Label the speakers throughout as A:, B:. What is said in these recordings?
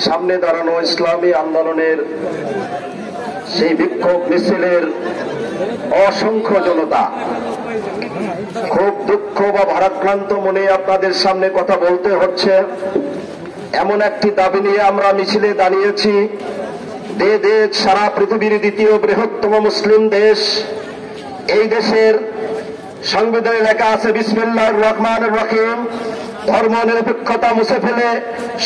A: সামনে দাঁড়ানো ইসলামী আন্দোলনের সেই বিক্ষোভ মিছিলের অসংখ্য জনতা, খুব দুঃখ বা ভারাক্রান্ত মনে আপনাদের সামনে কথা বলতে হচ্ছে। এমন একটি দাবি নিয়ে আমরা মিছিলে দাঁড়িয়েছি। দেশ সারা পৃথিবীর দ্বিতীয় বৃহত্তম মুসলিম দেশ। এই দেশের সংবিধানে লেখা আছে বিসমিল্লাহির রহমানির রহিম, ধর্ম নিরপেক্ষতা মুছে ফেলে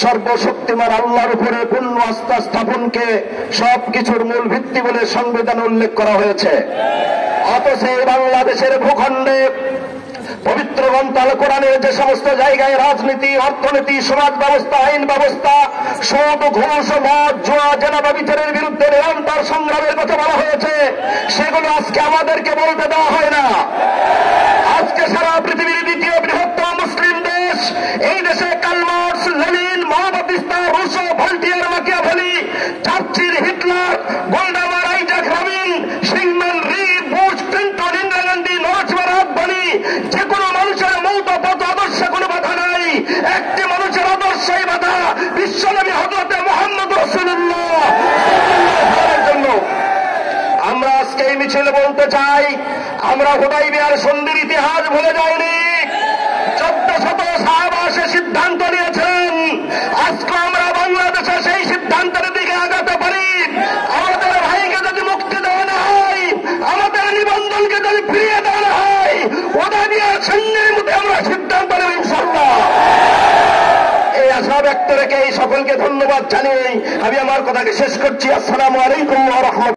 A: সর্বশক্তিমান আল্লাহর উপরে পূর্ণ আস্থা স্থাপনকে সবকিছুর মূল ভিত্তি বলে সংবিধানে উল্লেখ করা হয়েছে। অথচ বাংলাদেশের ভূখণ্ডে পবিত্র গ্রন্থ আল কোরআনের যে সমস্ত জায়গায় রাজনীতি, অর্থনীতি, সমাজ ব্যবস্থা, আইন ব্যবস্থা, সুদ, ঘুষ, মদ, জুয়া, জেনাবা বিচারের বিরুদ্ধে নিরন্তর সংগ্রামের কথা বলা হয়েছে, সেগুলো আজকে আমাদেরকে বলতে দেওয়া হয় না। আজকে সারা পৃথিবীর দ্বিতীয় বৃহত্তম মুসলিম দেশ, এই দেশে কার্ল মার্কস, লেনিন, মহাবাতিস্তা, Rousseau, Voltaire, Machiavelli, Churchill, Hitler, Golda Meir, Isaac Rabin, Syngman, Rhee, Bush, Clinton, Indira Gandhi, Narasimha Rabbani, যে কোনো মানুষের মৌত পথ আদর্শে কোনো বাধা নাই। একটি মানুষের আদর্শই বাধা, বিশ্বনবী হযরত মুহাম্মদ রাসূলুল্লাহ জন্য। আমরা আজকে এই মিছিলে বলতে চাই, আমরা হুদাইবিয়ার সন্ধির ইতিহাস ভুলে যাইনি। 1400 সাহাবা সে সিদ্ধান্ত নিয়েছেন, আজকে আমরা বাংলাদেশে সেই সিদ্ধান্তের দিকে আগাতে পারি। আমাদের ভাইকে যদি মুক্তি দেওয়া না হয়, আমাদের নিবন্ধনকে যদি ফিরিয়ে দেওয়া না হয়, হুদাইবিয়ার সন্ধির মধ্যে আমরা সিদ্ধান্ত নেব ইনশাআল্লাহ। এই আশা ব্যক্ত রেখে এই সকলকে ধন্যবাদ জানিয়ে আমি আমার কথাকে শেষ করছি। আসসালামু আলাইকুম ওয়া রাহমাতুল্লাহ।